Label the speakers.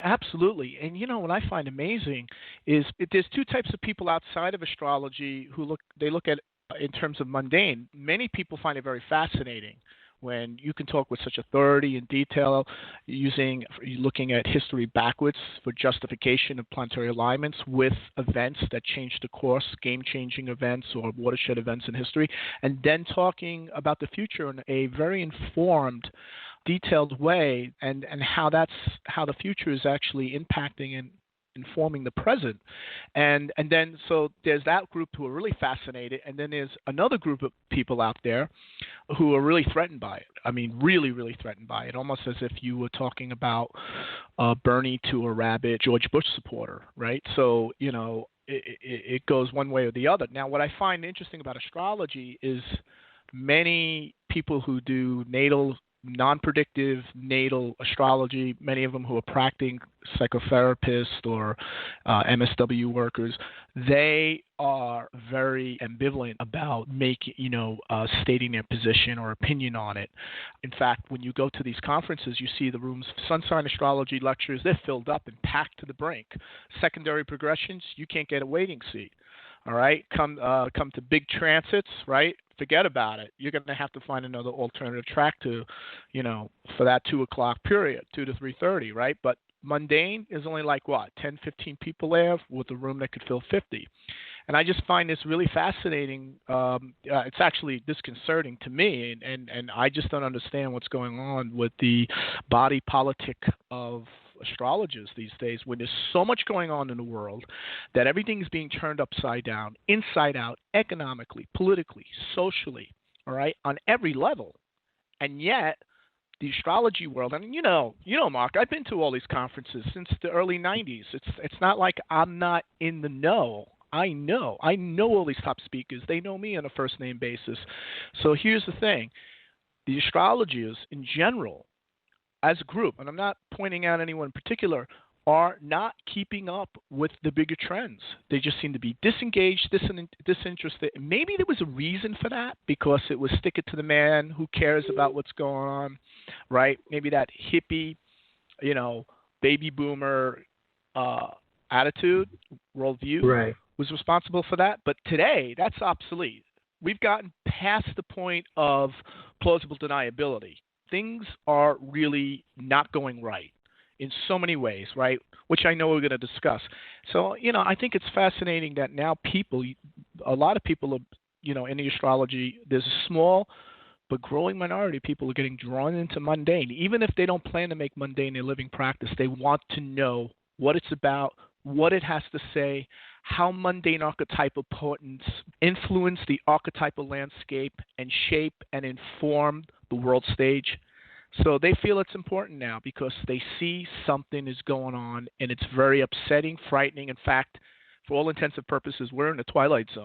Speaker 1: Absolutely. And what I find amazing is there's two types of people outside of astrology who look at in terms of mundane. Many people find it very fascinating when you can talk with such authority and detail looking at history backwards for justification of planetary alignments with events that change the course, game-changing events or watershed events in history, and then talking about the future in a very informed, detailed way, and how the future is actually impacting and informing the present. And then so there's that group who are really fascinated, and then there's another group of people out there who are really threatened by it. I mean, really, really threatened by it, almost as if you were talking about Bernie to a rabid George Bush supporter, right? So, it goes one way or the other. Now, what I find interesting about astrology is many people who do non-predictive natal astrology, many of them who are practicing psychotherapists or MSW workers, they are very ambivalent about stating their position or opinion on it. In fact, when you go to these conferences, you see the rooms, sun sign astrology lectures, they're filled up and packed to the brink. Secondary progressions, you can't get a waiting seat. All right, come to big transits, right? Forget about it. You're going to have to find another alternative track for that 2 o'clock period, 2 to 3:30, right? But mundane is only like 10, 15 people there with a room that could fill 50. And I just find this really fascinating. It's actually disconcerting to me, and I just don't understand what's going on with the body politic of astrologers these days, when there's so much going on in the world that everything's being turned upside down, inside out, economically, politically, socially, all right, on every level. And yet the astrology world, and Mark, I've been to all these conferences since the early 90s. It's not like I'm not in the know. I know all these top speakers. They know me on a first name basis. So here's the thing. The astrologers in general, as a group, and I'm not pointing out anyone in particular, are not keeping up with the bigger trends. They just seem to be disengaged, disinterested. Maybe there was a reason for that, because it was stick it to the man, who cares about what's going on, right? Maybe that hippie, baby boomer attitude, worldview,
Speaker 2: right,
Speaker 1: was responsible for that. But today, that's obsolete. We've gotten past the point of plausible deniability. Things are really not going right in so many ways, right, which I know we're going to discuss. So, I think it's fascinating that now a lot of people are, in the astrology, there's a small but growing minority of people are getting drawn into mundane. Even if they don't plan to make mundane their living practice, they want to know what it's about, what it has to say, how mundane archetypal portents influence the archetypal landscape and shape and inform the world stage. So they feel it's important now because they see something is going on, and it's very upsetting, frightening. In fact, for all intents and purposes, we're in the Twilight Zone.